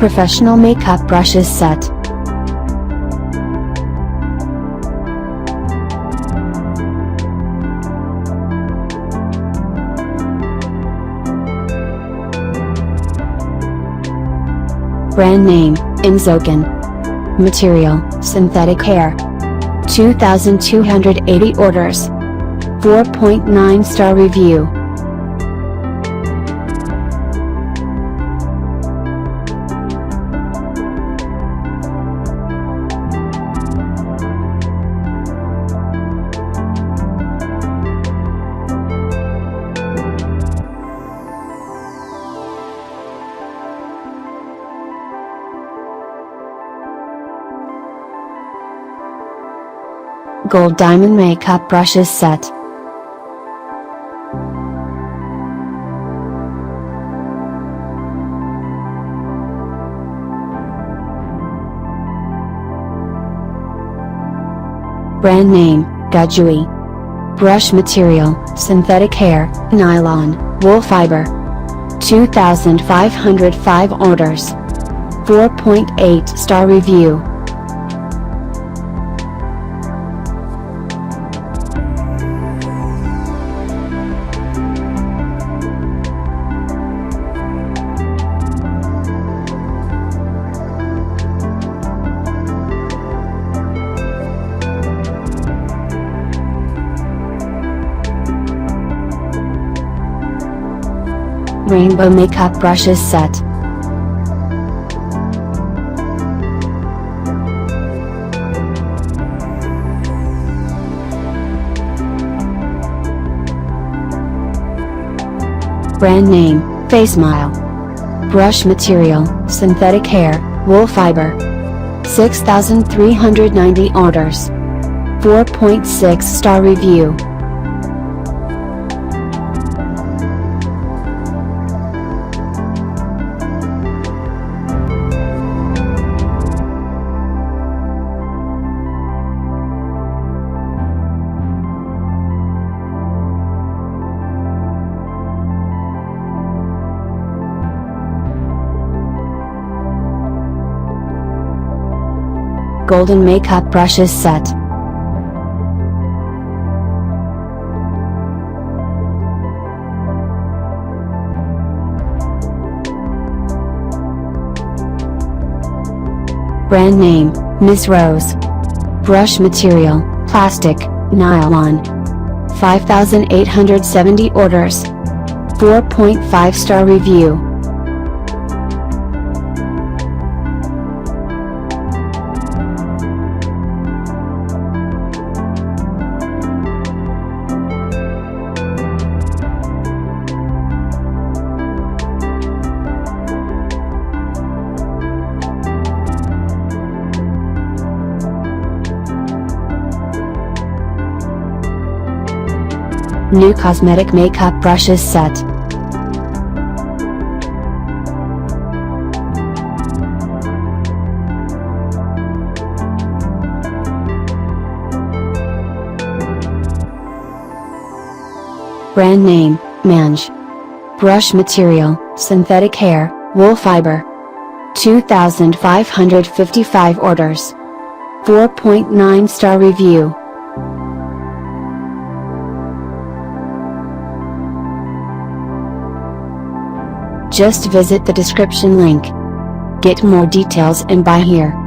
Professional makeup brushes set. Brand name, Inzoken. Material, synthetic hair. 2,280 orders. 4.9 star review. Gold diamond makeup brushes set. Brand name, Gajui. Brush material, synthetic hair, nylon, wool fiber. 2,505 orders. 4.8 star review. Rainbow makeup brushes set. Brand name, Face Smile. Brush material, synthetic hair, wool fiber. 6,390 orders. 4.6 star review. Golden makeup brushes set. Brand name, Miss Rose. Brush material, plastic, nylon. 5,870 orders. 4.5 star review. New cosmetic makeup brushes set. Brand name, Mange. Brush material, synthetic hair, wool fiber. 2,555 orders. 4.9 star review. Just visit the description link. Get more details and buy here.